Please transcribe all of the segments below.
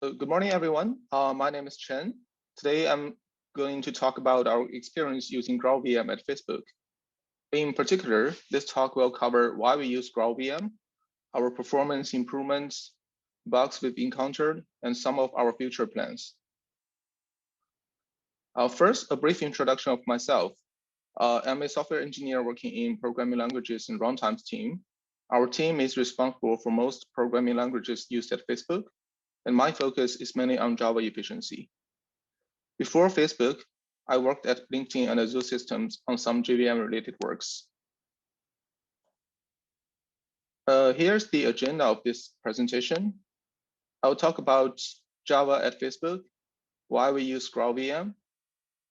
Good morning, everyone. My name is Chen. Today, I'm going to talk about our experience using GraalVM at Facebook. In particular, this talk will cover why we use GraalVM, our performance improvements, bugs we've encountered, and some of our future plans. First, a brief introduction of myself. I'm a software engineer working in programming languages and runtimes team. Our team is responsible for most programming languages used at Facebook, and my focus is mainly on Java efficiency. Before Facebook, I worked at LinkedIn and Azure Systems on some JVM-related works. Here's the agenda of this presentation. I'll talk about Java at Facebook, why we use GraalVM,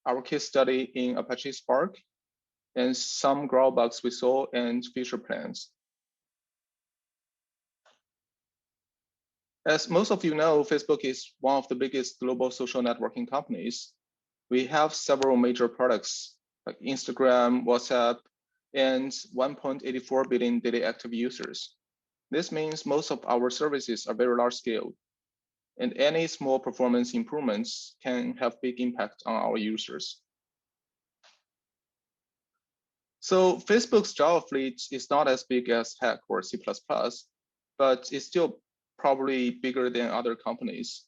our case study in Apache Spark, and some Graal bugs we saw and future plans. As most of you know, Facebook is one of the biggest global social networking companies. We have several major products like Instagram, WhatsApp, and 1.84 billion daily active users. This means most of our services are very large scale, and any small performance improvements can have big impact on our users. So Facebook's Java fleet is not as big as Hack or C++, but it's still probably bigger than other companies.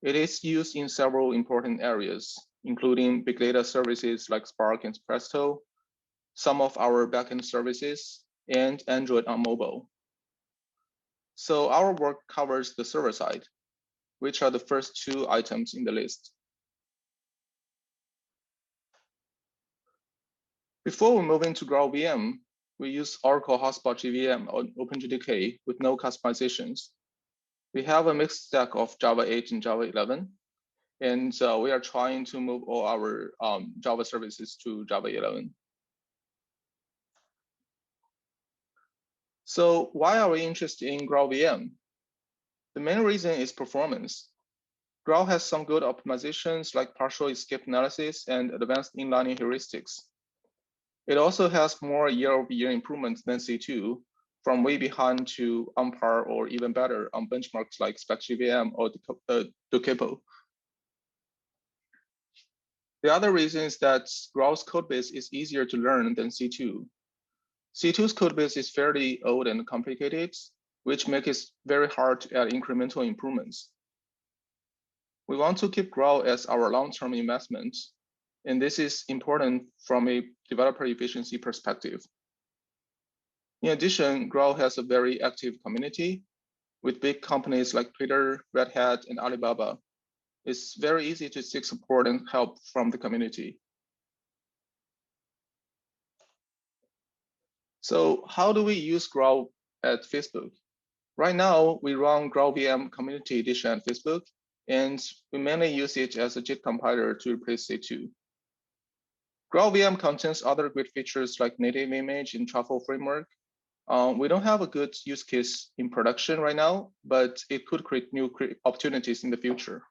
It is used in several important areas, including big data services like Spark and Presto, some of our backend services, and Android on mobile. So our work covers the server side, which are the first two items in the list. Before we move into GraalVM, we use Oracle Hotspot JVM on OpenJDK with no customizations. We have a mixed stack of Java 8 and Java 11, and we are trying to move all our Java services to Java 11. So why are we interested in GraalVM? The main reason is performance. Graal has some good optimizations like partial escape analysis and advanced inlining heuristics. It also has more year-over-year improvements than C2, from way behind to on par or even better on benchmarks like SpecJVM or Dokepo. The other reason is that Graal's codebase is easier to learn than C2. C2's codebase is fairly old and complicated, which makes it very hard to add incremental improvements. We want to keep Graal as our long-term investment, and this is important from a developer efficiency perspective. In addition, Graal has a very active community with big companies like Twitter, Red Hat, and Alibaba. It's very easy to seek support and help from the community. So how do we use Graal at Facebook? Right now, we run GraalVM Community Edition at Facebook, and we mainly use it as a JIT compiler to replace C2. GraalVM contains other great features like native image and truffle framework. We don't have a good use case in production right now, but it could create new opportunities in the future.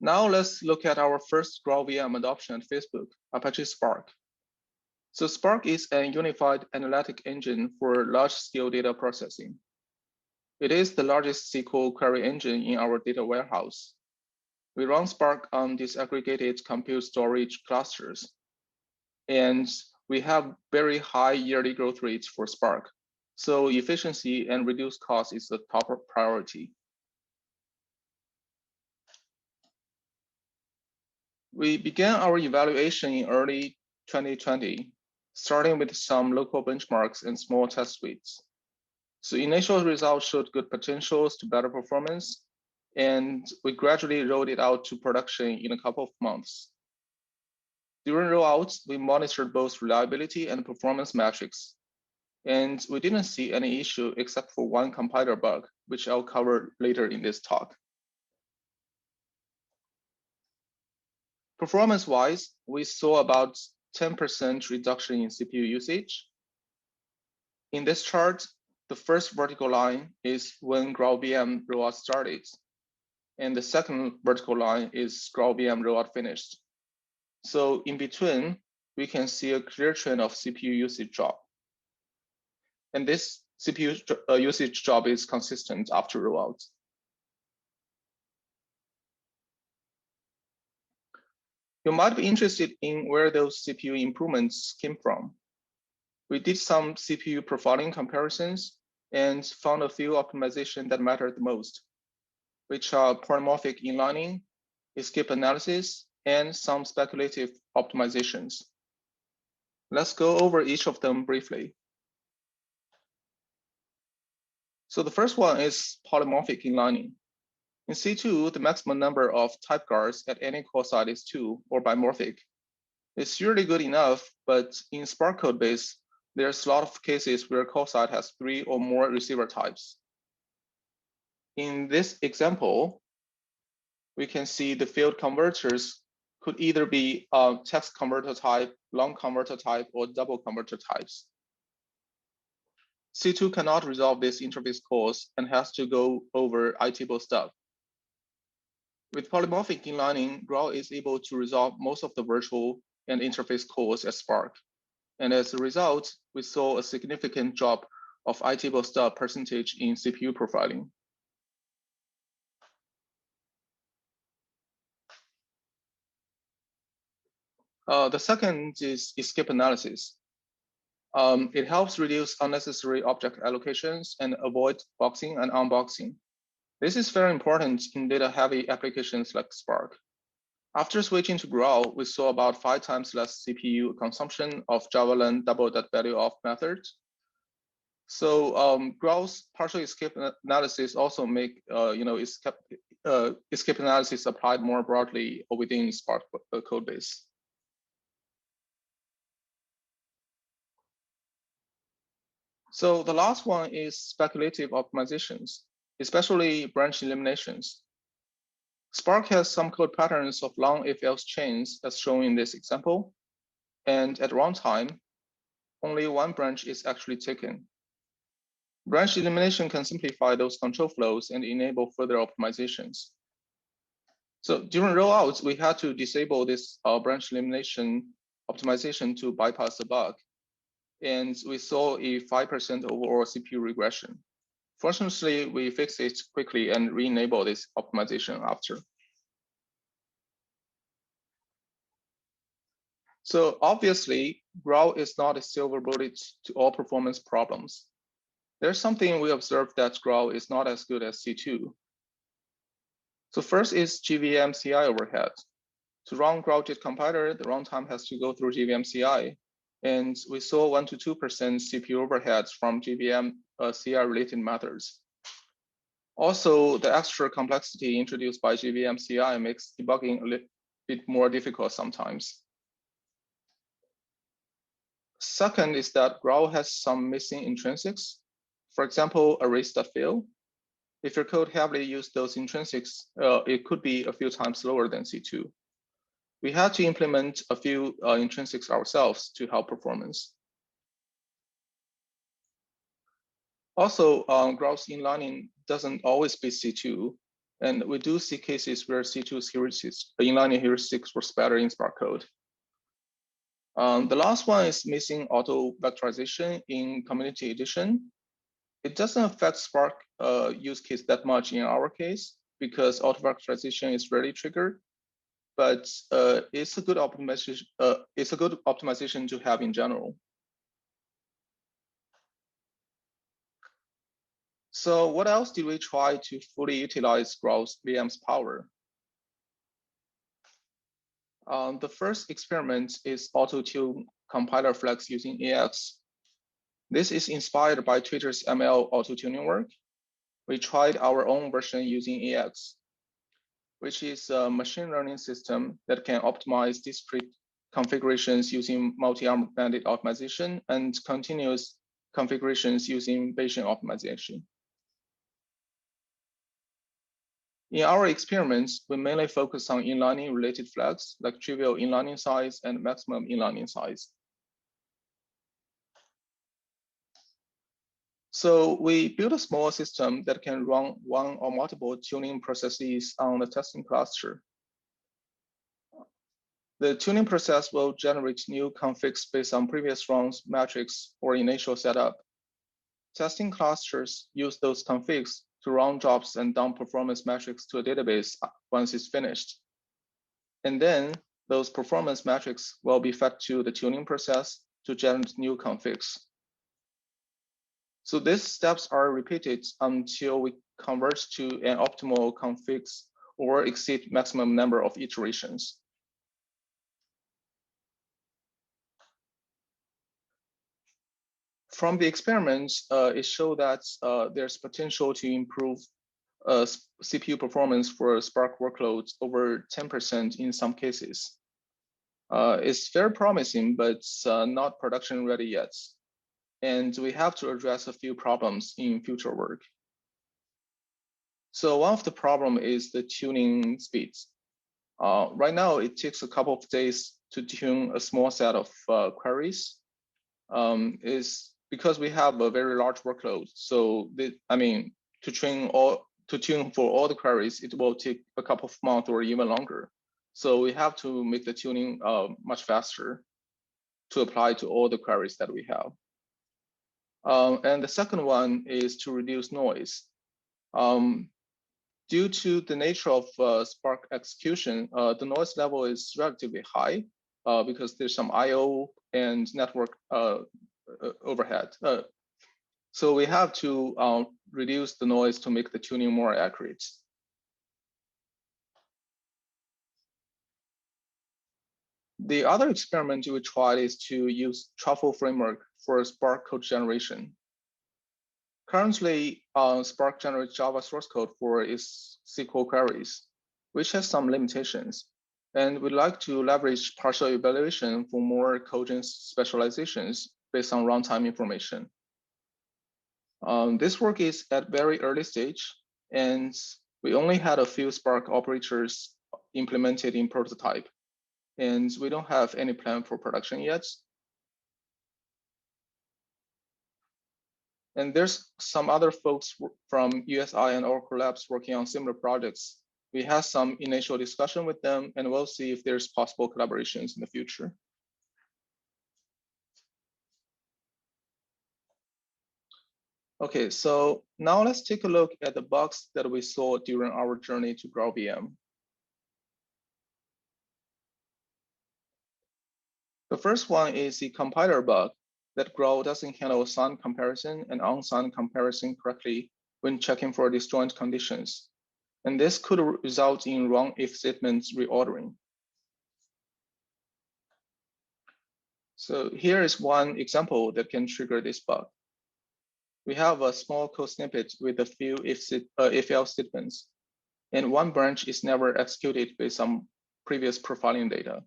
Now let's look at our first GraalVM adoption at Facebook, Apache Spark. So Spark is a unified analytic engine for large-scale data processing. It is the largest SQL query engine in our data warehouse. We run Spark on disaggregated compute storage clusters, and we have very high yearly growth rates for Spark. So efficiency and reduced cost is the top priority. We began our evaluation in early 2020, starting with some local benchmarks and small test suites. So initial results showed good potentials to better performance, and we gradually rolled it out to production in a couple of months. During rollouts, we monitored both reliability and performance metrics, and we didn't see any issue except for one compiler bug, which I'll cover later in this talk. Performance-wise, we saw about 10% reduction in CPU usage. In this chart, the first vertical line is when GraalVM rollout started, and the second vertical line is GraalVM rollout finished. So in between, we can see a clear trend of CPU usage drop. And this CPU usage job is consistent after rollout. You might be interested in where those CPU improvements came from. We did some CPU profiling comparisons and found a few optimizations that mattered the most, which are polymorphic inlining, escape analysis, and some speculative optimizations. Let's go over each of them briefly. So the first one is polymorphic inlining. In C2, the maximum number of type guards at any core site is 2, or bimorphic. It's usually good enough, but in Spark code base, there's a lot of cases where core site has 3 or more receiver types. In this example, we can see the field converters could either be text converter type, long converter type, or double converter types. C2 cannot resolve this interface calls and has to go over itable stuff. With polymorphic inlining, Graal is able to resolve most of the virtual and interface calls at Spark. And as a result, we saw a significant drop of itable stub percentage in CPU profiling. The second is escape analysis. It helps reduce unnecessary object allocations and avoid boxing and unboxing. This is very important in data-heavy applications like Spark. After switching to Graal, we saw about 5 times less CPU consumption of Java-learn double.value-of method. So Graal's partial escape analysis also make escape analysis applied more broadly within Spark code base. So the last one is speculative optimizations, especially branch eliminations. Spark has some code patterns of long if-else chains as shown in this example. And at runtime, only one branch is actually taken. Branch elimination can simplify those control flows and enable further optimizations. So during rollouts, we had to disable this branch elimination optimization to bypass the bug. And we saw a 5% overall CPU regression. Fortunately, we fixed it quickly and re-enable this optimization after. So obviously, Graal is not a silver bullet to all performance problems. There's something we observed that Graal is not as good as C2. So first is GVM CI overhead. To run GraalJIT compiler, the runtime has to go through GVM CI. And we saw 1 to 2% CPU overheads from GVM CI related methods. Also, the extra complexity introduced by GVM CI makes debugging a little bit more difficult sometimes. Second is that Graal has some missing intrinsics. For example, arrays.fill. If your code heavily used those intrinsics, it could be a few times slower than C2. We had to implement a few intrinsics ourselves to help performance. Also, Graal's inlining doesn't always beat C2, and we do see cases where C2's inlining heuristics works better in Spark code. The last one is missing auto vectorization in community edition. It doesn't affect Spark use case that much in our case because auto vectorization is rarely triggered, but it's a good optimization. It's a good optimization to have in general. So what else did we try to fully utilize GraalVM's power? The first experiment is Autotuned compiler Flux using EX. This is inspired by Twitter's ML auto-tuning work. We tried our own version using EX, which is a machine learning system that can optimize discrete configurations using multi-arm bandit optimization and continuous configurations using Bayesian optimization. In our experiments, we mainly focus on inlining related flags like trivial inlining size and maximum inlining size. So we built a small system that can run one or multiple tuning processes on the testing cluster. The tuning process will generate new configs based on previous runs, metrics, or initial setup. Testing clusters use those configs to run jobs and dump performance metrics to a database once it's finished. And then those performance metrics will be fed to the tuning process to generate new configs. So these steps are repeated until we converge to an optimal configs or exceed maximum number of iterations. From the experiments, it showed that there's potential to improve CPU performance for Spark workloads over 10% in some cases. It's very promising, but not production ready yet. And we have to address a few problems in future work. So one of the problem is the tuning speeds. Right now, it takes a couple of days to tune a small set of queries. Is because we have a very large workload. So to tune for all the queries, it will take a couple of months or even longer. So we have to make the tuning much faster to apply to all the queries that we have. And the second one is to reduce noise. Due to the nature of Spark execution, the noise level is relatively high because there's some I/O and network overhead. So we have to reduce the noise to make the tuning more accurate. The other experiment we tried is to use truffle framework for Spark code generation. Currently, Spark generates Java source code for its SQL queries, which has some limitations. And we'd like to leverage partial evaluation for more cogent specializations based on runtime information. This work is at very early stage, and we only had a few Spark operators implemented in prototype, and we don't have any plan for production yet. And there's some other folks from USI and Oracle Labs working on similar projects. We had some initial discussion with them, and we'll see if there's possible collaborations in the future. Okay, so now let's take a look at the bugs that we saw during our journey to GraalVM. The first one is the compiler bug that Graal doesn't handle signed comparison and unsigned comparison correctly when checking for disjoint conditions. And this could result in wrong if statements reordering. So here is one example that can trigger this bug. We have a small code snippet with a few if-else statements, and one branch is never executed based on previous profiling data.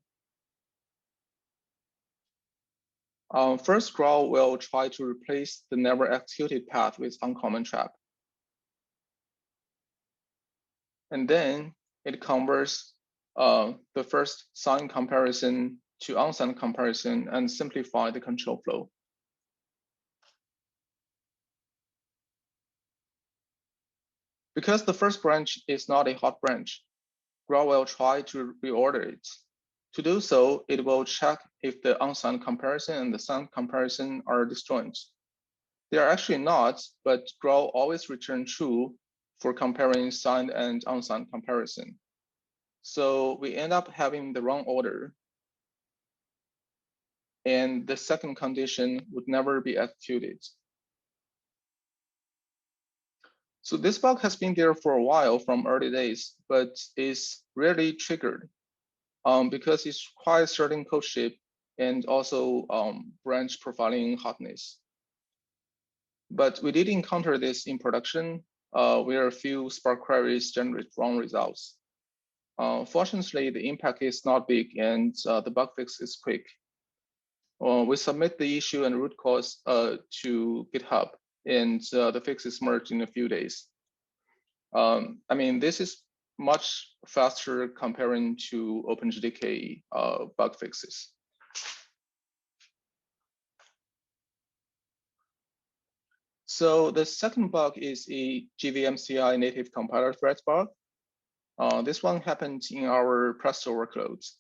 First, Graal will try to replace the never executed path with uncommon trap. And then it converts the first signed comparison to unsigned comparison and simplify the control flow. Because the first branch is not a hot branch, Graal will try to reorder it. To do so, it will check if the unsigned comparison and the signed comparison are disjoint. They are actually not, but Graal always returns true for comparing signed and unsigned comparison. So we end up having the wrong order, and the second condition would never be executed. So this bug has been there for a while from early days, but is rarely triggered because it requires certain code shape and also branch profiling hotness. But we did encounter this in production where a few Spark queries generate wrong results. Fortunately, the impact is not big and the bug fix is quick. We submit the issue and root cause to GitHub, and the fix is merged in a few days. This is much faster comparing to OpenJDK bug fixes. So the second bug is a GVM CI native compiler thread bug. This one happened in our Presto workloads.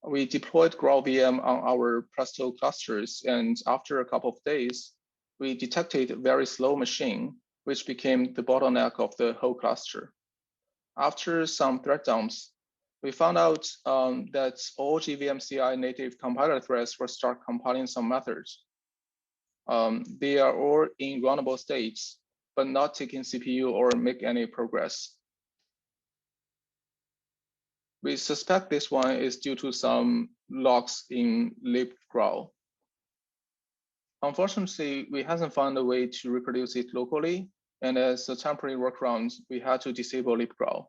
We deployed GraalVM on our Presto clusters, and after a couple of days, we detected a very slow machine, which became the bottleneck of the whole cluster. After some thread dumps, we found out that all GVM CI native compiler threads will start compiling some methods. They are all in runnable states, but not taking CPU or make any progress. We suspect this one is due to some logs in libgraal. Unfortunately, we haven't found a way to reproduce it locally, and as a temporary workaround, we had to disable libgraal.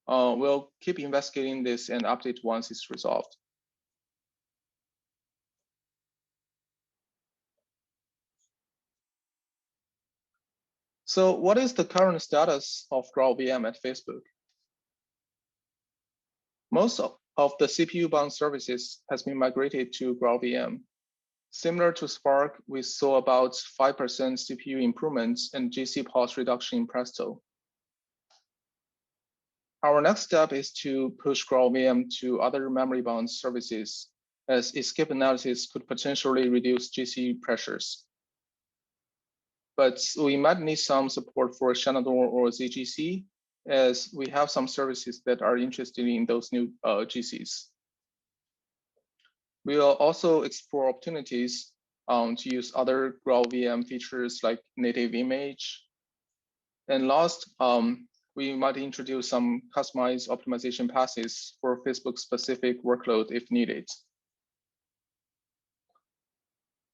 We'll keep investigating this and update once it's resolved. So what is the current status of GraalVM at Facebook? Most of the CPU-bound services has been migrated to GraalVM. Similar to Spark, we saw about 5% CPU improvements and GC pulse reduction in Presto. Our next step is to push GraalVM to other memory-bound services, as escape analysis could potentially reduce GC pressures. But we might need some support for Shenandoah or ZGC, as we have some services that are interested in those new GCs. We will also explore opportunities to use other GraalVM features like native image. And last, we might introduce some customized optimization passes for Facebook-specific workload if needed.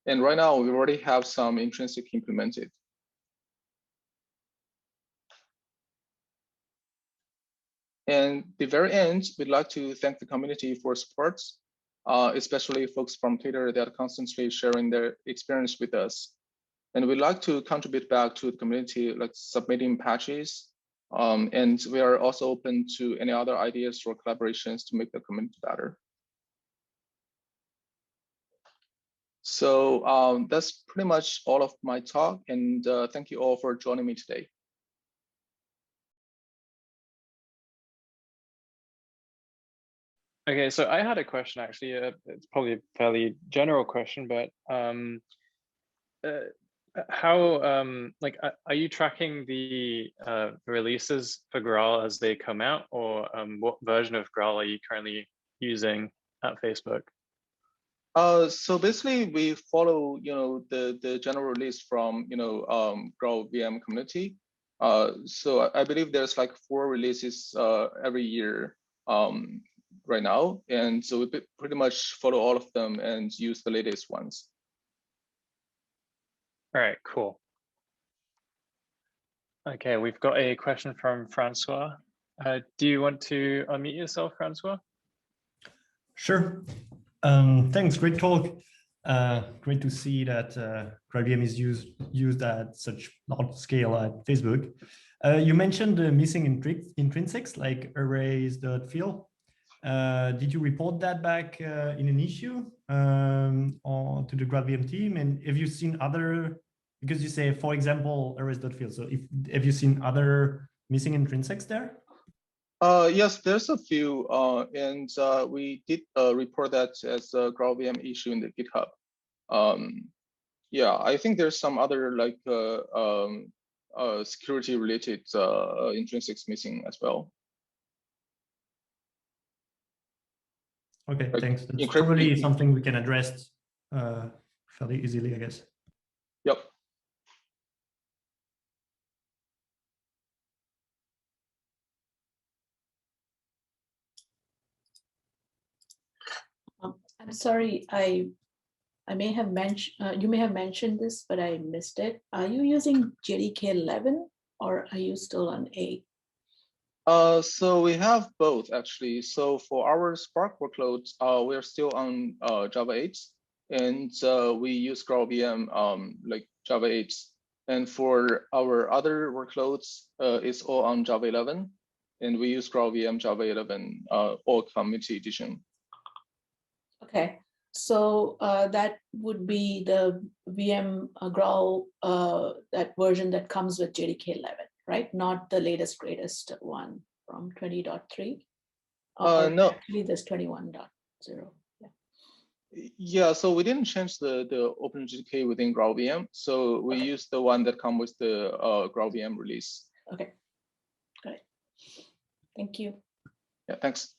And right now, we already have some intrinsic implemented. And at the very end, we'd like to thank the community for support, especially folks from Twitter that are constantly sharing their experience with us. And we'd like to contribute back to the community, like submitting patches. And we are also open to any other ideas or collaborations to make the community better. So that's pretty much all of my talk. And thank you all for joining me today. Okay, so I had a question actually. It's probably a fairly general question, but how like are you tracking the releases for Graal as they come out, or what version of Graal are you currently using at Facebook? So basically, we follow the general release from GraalVM community. So I believe there's like 4 releases every year. Right now, and so we pretty much follow all of them and use the latest ones. All right, cool. Okay, we've got a question from Francois. Do you want to unmute yourself, Francois? Sure. Thanks, great talk. Great to see that GraalVM is used at such large scale at Facebook. You mentioned the missing intrinsics like arrays.fill. Did you report that back in an issue or to the GraalVM team? And have you seen other, because you say, for example, arrays.fill, so have you seen other missing intrinsics there? Yes, there's a few, and we did report that as a GraalVM issue in the GitHub. Yeah, I think there's some other like security related intrinsics missing as well. Okay, like, thanks. That's probably something we can address fairly easily, I guess. Yep. I'm sorry, I may have mentioned, you may have mentioned this, but I missed it. Are you using JDK 11 or are you still on 8? So we have both actually. So for our Spark workloads, we're still on Java 8, and we use GraalVM like Java 8. And for our other workloads, it's all on Java 11, and we use GraalVM Java 11 all community edition. Okay, so that would be the VM Graal, that version that comes with JDK 11. Right? Not the latest, greatest one from 20.3. No. Actually, there's 21.0. Yeah. Yeah, so we didn't change the OpenGK within GraalVM. So we Okay. used the one that comes with the GraalVM release. Okay, got it. Thank you. Yeah, thanks.